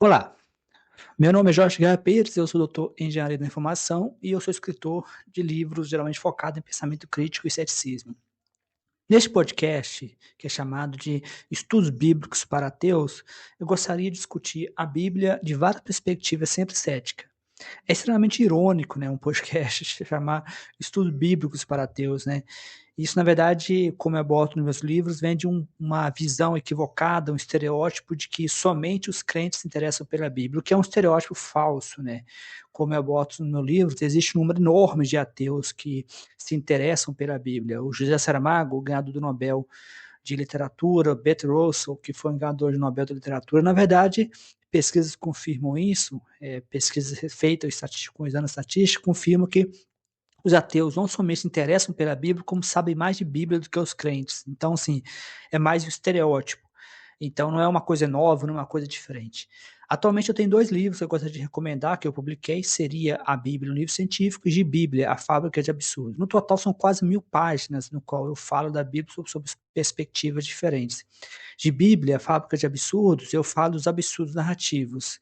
Olá, meu nome é Jorge Gaia Pires, eu sou doutor em engenharia da informação e eu sou escritor de livros geralmente focado em pensamento crítico e ceticismo. Neste podcast, que é chamado de Estudos Bíblicos para Ateus, eu gostaria de discutir a Bíblia de várias perspectivas sempre cética. É extremamente irônico, né, um podcast se chamar Estudos Bíblicos para Ateus, né? Isso, na verdade, como eu abordo nos meus livros, vem de uma visão equivocada, um estereótipo de que somente os crentes se interessam pela Bíblia, o que é um estereótipo falso, né? Como eu abordo nos meus livros, existe um número enorme de ateus que se interessam pela Bíblia. O José Saramago, o ganhador do Nobel de Literatura, Bertrand Russell, que foi um ganhador de Nobel de Literatura, na verdade, pesquisas confirmam isso, pesquisas feitas com exame estatístico confirmam que os ateus não somente se interessam pela Bíblia, como sabem mais de Bíblia do que os crentes. Então, assim, é mais um estereótipo. Então, não é uma coisa nova, não é uma coisa diferente. Atualmente eu tenho 2 livros que eu gostaria de recomendar, que eu publiquei, seria A Bíblia, um livro científico, e de Bíblia, A Fábrica de Absurdos. No total são quase 1000 páginas, no qual eu falo da Bíblia sob perspectivas diferentes. De Bíblia, A Fábrica de Absurdos, eu falo dos absurdos narrativos.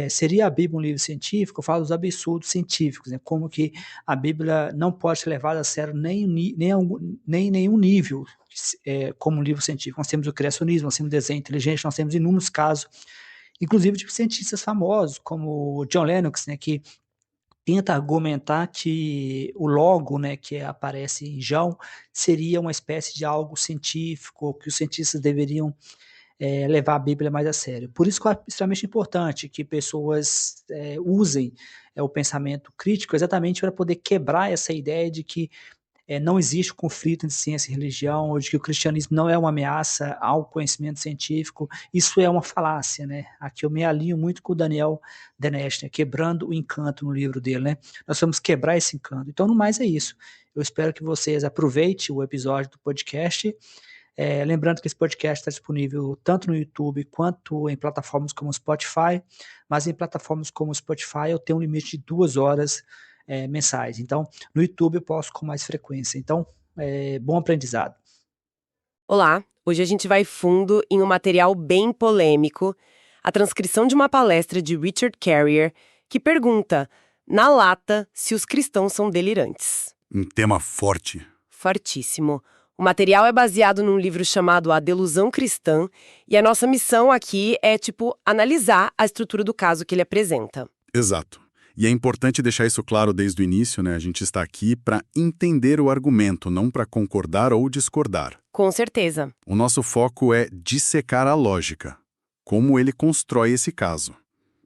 Seria a Bíblia um livro científico, eu falo dos absurdos científicos, né? Como que a Bíblia não pode ser levada a sério nem em nenhum nível, como um livro científico. Nós temos o criacionismo, nós temos desenho inteligente, nós temos inúmeros casos, inclusive de cientistas famosos, como John Lennox, né, que tenta argumentar que o logo, né, que aparece em João, seria uma espécie de algo científico, que os cientistas deveriam levar a Bíblia mais a sério. Por isso que é extremamente importante que pessoas usem o pensamento crítico exatamente para poder quebrar essa ideia de que não existe conflito entre ciência e religião, ou de que o cristianismo não é uma ameaça ao conhecimento científico. Isso é uma falácia, né? Aqui eu me alinho muito com o Daniel Deneste, né? Quebrando o encanto no livro dele, né? Nós vamos quebrar esse encanto. Então, no mais é isso. Eu espero que vocês aproveitem o episódio do podcast. Lembrando que esse podcast está disponível tanto no YouTube quanto em plataformas como o Spotify, mas em plataformas como o Spotify eu tenho um limite de 2 horas mensais. Então, no YouTube eu posto com mais frequência. Então, bom aprendizado. Olá, hoje a gente vai fundo em um material bem polêmico, a transcrição de uma palestra de Richard Carrier, que pergunta, na lata, se os cristãos são delirantes. Um tema forte. Fortíssimo. O material é baseado num livro chamado A Delusão Cristã, e a nossa missão aqui é, analisar a estrutura do caso que ele apresenta. Exato. E é importante deixar isso claro desde o início, né? A gente está aqui para entender o argumento, não para concordar ou discordar. Com certeza. O nosso foco é dissecar a lógica, como ele constrói esse caso.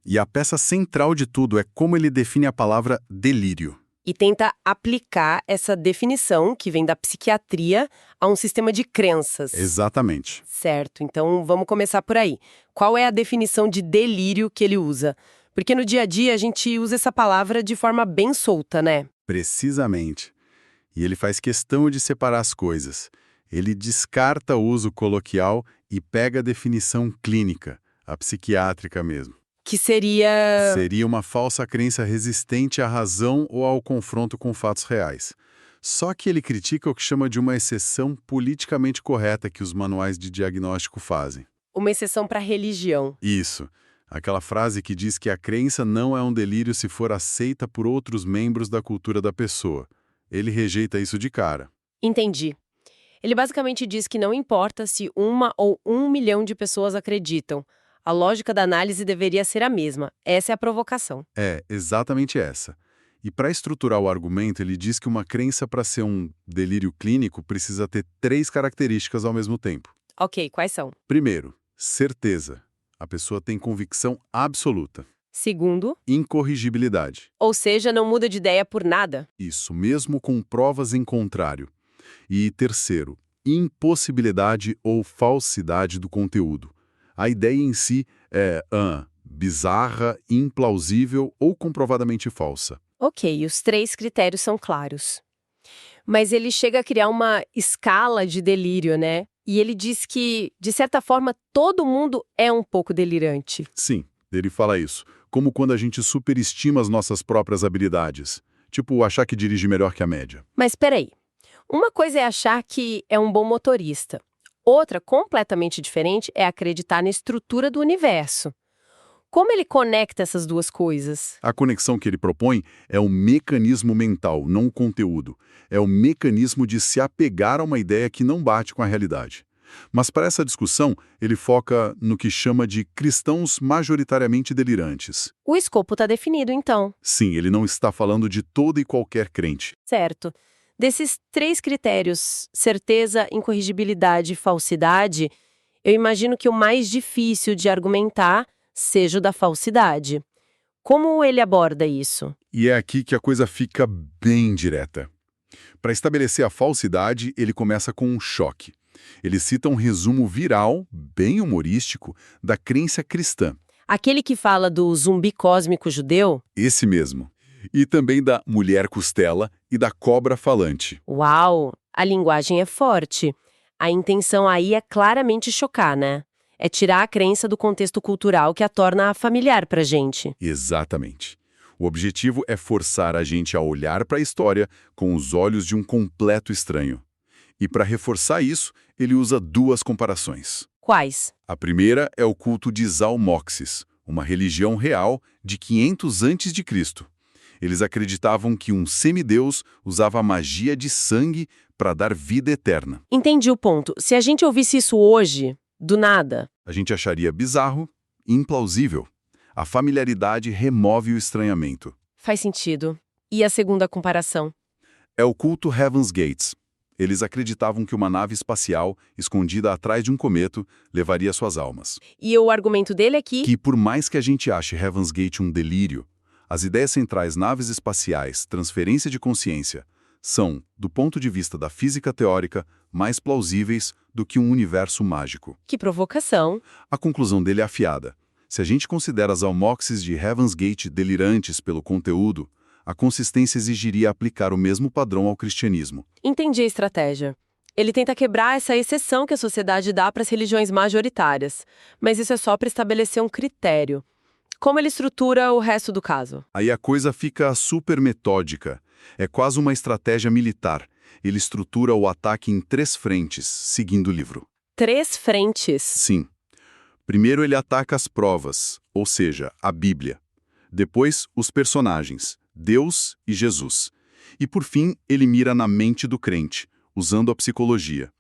E a peça central de tudo é como ele define a palavra delírio. E tenta aplicar essa definição, que vem da psiquiatria, a um sistema de crenças. Exatamente. Certo, então vamos começar por aí. Qual é a definição de delírio que ele usa? Porque no dia a dia a gente usa essa palavra de forma bem solta, né? Precisamente. E ele faz questão de separar as coisas. Ele descarta o uso coloquial e pega a definição clínica, a psiquiátrica mesmo. Que seria... Seria uma falsa crença resistente à razão ou ao confronto com fatos reais. Só que ele critica o que chama de uma exceção politicamente correta que os manuais de diagnóstico fazem. Uma exceção para religião. Isso. Aquela frase que diz que a crença não é um delírio se for aceita por outros membros da cultura da pessoa. Ele rejeita isso de cara. Entendi. Ele basicamente diz que não importa se 1 ou 1 milhão de pessoas acreditam. A lógica da análise deveria ser a mesma. Essa é a provocação. É, exatamente essa. E para estruturar o argumento, ele diz que uma crença para ser um delírio clínico precisa ter 3 características ao mesmo tempo. Ok, quais são? Primeiro, certeza. A pessoa tem convicção absoluta. Segundo, Incorrigibilidade. ou seja, não muda de ideia por nada. Isso, mesmo com provas em contrário. E terceiro, impossibilidade ou falsidade do conteúdo. A ideia em si é bizarra, implausível ou comprovadamente falsa. Ok, os 3 critérios são claros. Mas ele chega a criar uma escala de delírio, né? E ele diz que, de certa forma, todo mundo é um pouco delirante. Sim, ele fala isso. Como quando a gente superestima as nossas próprias habilidades. Tipo, achar que dirige melhor que a média. Mas peraí. Uma coisa é achar que é um bom motorista. Outra, completamente diferente, é acreditar na estrutura do universo. Como ele conecta essas duas coisas? A conexão que ele propõe é o mecanismo mental, não o conteúdo. É o mecanismo de se apegar a uma ideia que não bate com a realidade. Mas para essa discussão, ele foca no que chama de cristãos majoritariamente delirantes. O escopo está definido, então. Sim, ele não está falando de todo e qualquer crente. Certo. Desses 3 critérios, certeza, incorrigibilidade e falsidade, eu imagino que o mais difícil de argumentar seja o da falsidade. Como ele aborda isso? E é aqui que a coisa fica bem direta. Para estabelecer a falsidade, ele começa com um choque. Ele cita um resumo viral, bem humorístico, da crença cristã. Aquele que fala do zumbi cósmico judeu? Esse mesmo. E também da mulher costela e da cobra falante. Uau! A linguagem é forte. A intenção aí é claramente chocar, né? É tirar a crença do contexto cultural que a torna familiar pra gente. Exatamente. O objetivo é forçar a gente a olhar para a história com os olhos de um completo estranho. E para reforçar isso, ele usa 2 comparações. Quais? A primeira é o culto de Zalmoxis, uma religião real de 500 a.C. Eles acreditavam que um semideus usava a magia de sangue para dar vida eterna. Entendi o ponto. Se a gente ouvisse isso hoje, do nada, A gente acharia bizarro e implausível. A familiaridade remove o estranhamento. faz sentido. E a segunda comparação? É o culto Heaven's Gates. Eles acreditavam que uma nave espacial, escondida atrás de um cometo, levaria suas almas. E o argumento dele é Que, por mais que a gente ache Heaven's Gate um delírio, as ideias centrais naves espaciais, transferência de consciência, são, do ponto de vista da física teórica, mais plausíveis do que um universo mágico. Que provocação. A conclusão dele é afiada. Se a gente considera as almoxes de Heaven's Gate delirantes pelo conteúdo, a consistência exigiria aplicar o mesmo padrão ao cristianismo. Entendi a estratégia. Ele tenta quebrar essa exceção que a sociedade dá para as religiões majoritárias, mas isso é só para estabelecer um critério. Como ele estrutura o resto do caso? Aí a coisa fica super metódica. É quase uma estratégia militar. Ele estrutura o ataque em 3 frentes, seguindo o livro. 3 frentes. Sim. Primeiro ele ataca as provas, ou seja, a Bíblia. Depois, os personagens, Deus e Jesus. E por fim, ele mira na mente do crente, usando a psicologia.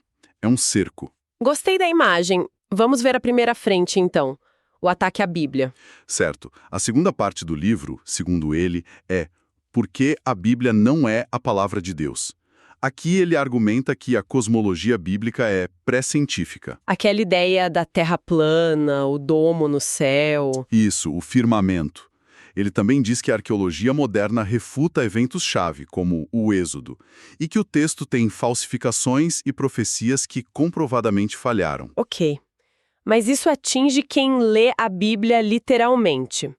É um cerco. Gostei da imagem. Vamos ver a primeira frente, então. O ataque à Bíblia. Certo. A segunda parte do livro, segundo ele, é por que a Bíblia não é a palavra de Deus. Aqui ele argumenta que a cosmologia bíblica é pré-científica. Aquela ideia da terra plana, o domo no céu. Isso, o firmamento. Ele também diz que a arqueologia moderna refuta eventos-chave, como o Êxodo, e que o texto tem falsificações e profecias que comprovadamente falharam. Ok. Mas isso atinge quem lê a Bíblia literalmente.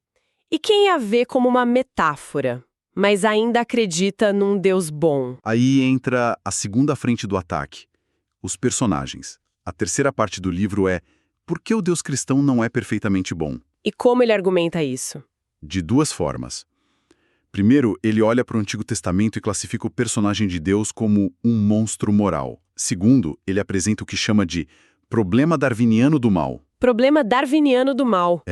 E quem a vê como uma metáfora, mas ainda acredita num Deus bom. Aí entra a segunda frente do ataque, os personagens. A terceira parte do livro é por que o Deus cristão não é perfeitamente bom? E como ele argumenta isso? De 2 formas. Primeiro, ele olha para o Antigo Testamento e classifica o personagem de Deus como um monstro moral. Segundo, ele apresenta o que chama de problema darwiniano do mal. Problema darwiniano do mal.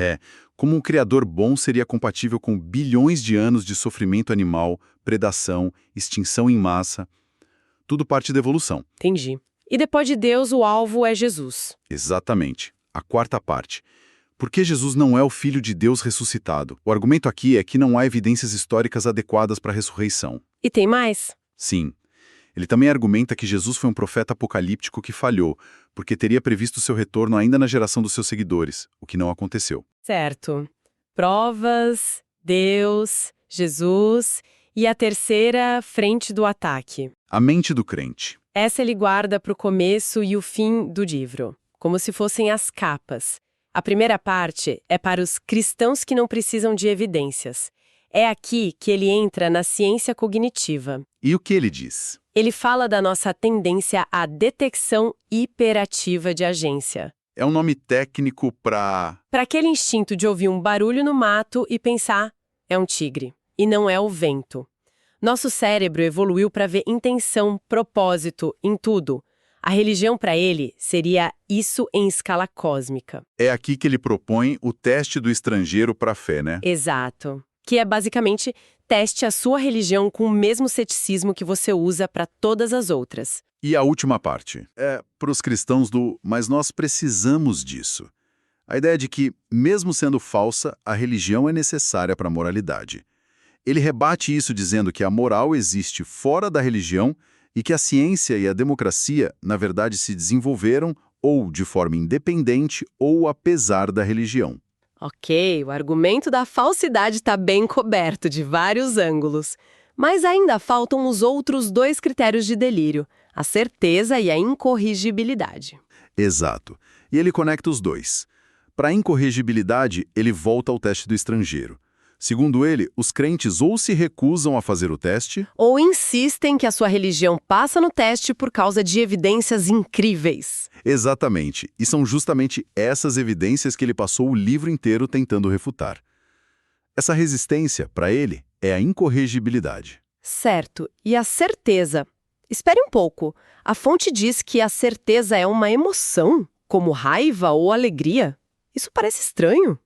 Como um criador bom seria compatível com bilhões de anos de sofrimento animal, predação, extinção em massa. Tudo parte da evolução. Entendi. E depois de Deus, o alvo é Jesus. Exatamente. A quarta parte. Por que Jesus não é o Filho de Deus ressuscitado? O argumento aqui é que não há evidências históricas adequadas para a ressurreição. E tem mais? Sim. Ele também argumenta que Jesus foi um profeta apocalíptico que falhou, porque teria previsto seu retorno ainda na geração dos seus seguidores, o que não aconteceu. Certo. Provas, Deus, Jesus e a terceira frente do ataque. A mente do crente. Essa ele guarda para o começo e o fim do livro, como se fossem as capas. A primeira parte é para os cristãos que não precisam de evidências. É aqui que ele entra na ciência cognitiva. E o que ele diz? Ele fala da nossa tendência à detecção hiperativa de agência. É um nome técnico para aquele instinto de ouvir um barulho no mato e pensar, é um tigre, e não é o vento. Nosso cérebro evoluiu para ver intenção, propósito, em tudo. A religião para ele seria isso em escala cósmica. É aqui que ele propõe o teste do estrangeiro para a fé, né? Exato. Que é basicamente teste a sua religião com o mesmo ceticismo que você usa para todas as outras. E a última parte é para os cristãos mas nós precisamos disso. A ideia de que, mesmo sendo falsa, a religião é necessária para a moralidade. Ele rebate isso dizendo que a moral existe fora da religião e que a ciência e a democracia, na verdade, se desenvolveram ou de forma independente ou apesar da religião. Ok, o argumento da falsidade está bem coberto de vários ângulos. Mas ainda faltam os outros dois critérios de delírio, a certeza e a incorrigibilidade. Exato. E ele conecta os dois. Para a incorrigibilidade, ele volta ao teste do estrangeiro. Segundo ele, os crentes ou se recusam a fazer o teste, Ou insistem que a sua religião passa no teste por causa de evidências incríveis. exatamente, e são justamente essas evidências que ele passou o livro inteiro tentando refutar. Essa resistência, para ele, é a incorrigibilidade. Certo. E a certeza? Espere um pouco. A fonte diz que a certeza é uma emoção, como raiva ou alegria. Isso parece estranho.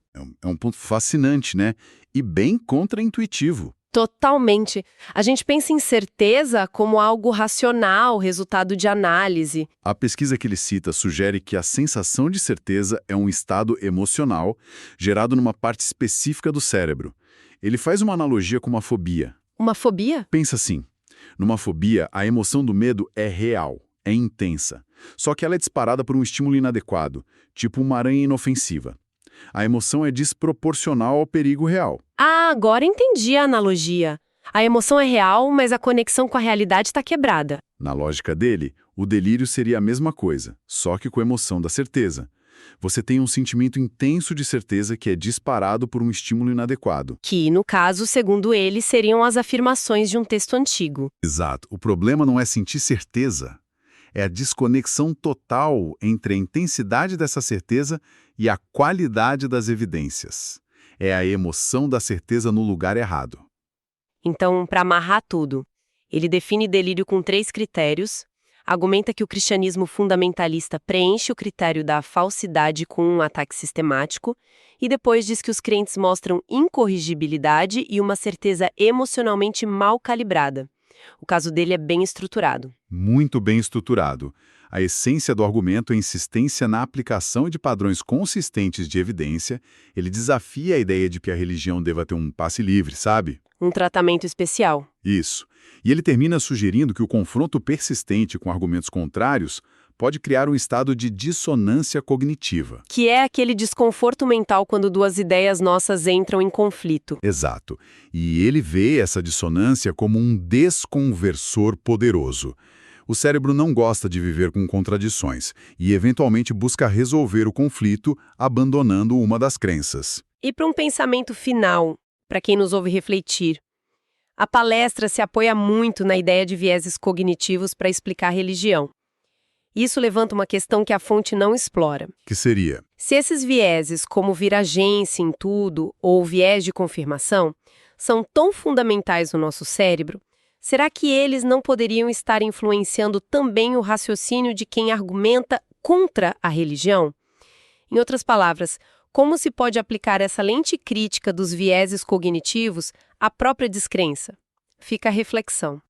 É um ponto fascinante, né? E bem contraintuitivo. Totalmente. A gente pensa em certeza como algo racional, resultado de análise. A pesquisa que ele cita sugere que a sensação de certeza é um estado emocional gerado numa parte específica do cérebro. Ele faz uma analogia com uma fobia. Uma fobia? Pensa assim, numa fobia, a emoção do medo é real, é intensa. Só que ela é disparada por um estímulo inadequado, tipo uma aranha inofensiva. A emoção é desproporcional ao perigo real. Ah, agora entendi a analogia. A emoção é real, mas a conexão com a realidade está quebrada. Na lógica dele, o delírio seria a mesma coisa, só que com a emoção da certeza. Você tem um sentimento intenso de certeza que é disparado por um estímulo inadequado. Que, no caso, segundo ele, seriam as afirmações de um texto antigo. Exato. O problema não é sentir certeza. É a desconexão total entre a intensidade dessa certeza e a qualidade das evidências. É a emoção da certeza no lugar errado. Então, para amarrar tudo, ele define delírio com 3 critérios, argumenta que o cristianismo fundamentalista preenche o critério da falsidade com um ataque sistemático e depois diz que os crentes mostram incorrigibilidade e uma certeza emocionalmente mal calibrada. O caso dele é bem estruturado. Muito bem estruturado. A essência do argumento é a insistência na aplicação de padrões consistentes de evidência. Ele desafia a ideia de que a religião deva ter um passe livre, sabe? Um tratamento especial. Isso. E ele termina sugerindo que o confronto persistente com argumentos contrários pode criar um estado de dissonância cognitiva. Que é aquele desconforto mental quando duas ideias nossas entram em conflito. Exato. E ele vê essa dissonância como um desconversor poderoso. O cérebro não gosta de viver com contradições e, eventualmente, busca resolver o conflito abandonando uma das crenças. E para um pensamento final, para quem nos ouve refletir, a palestra se apoia muito na ideia de vieses cognitivos para explicar a religião. Isso levanta uma questão que a fonte não explora. Que seria? Se esses vieses, como viragência em tudo ou viés de confirmação, são tão fundamentais no nosso cérebro, será que eles não poderiam estar influenciando também o raciocínio de quem argumenta contra a religião? Em outras palavras, como se pode aplicar essa lente crítica dos vieses cognitivos à própria descrença? Fica a reflexão.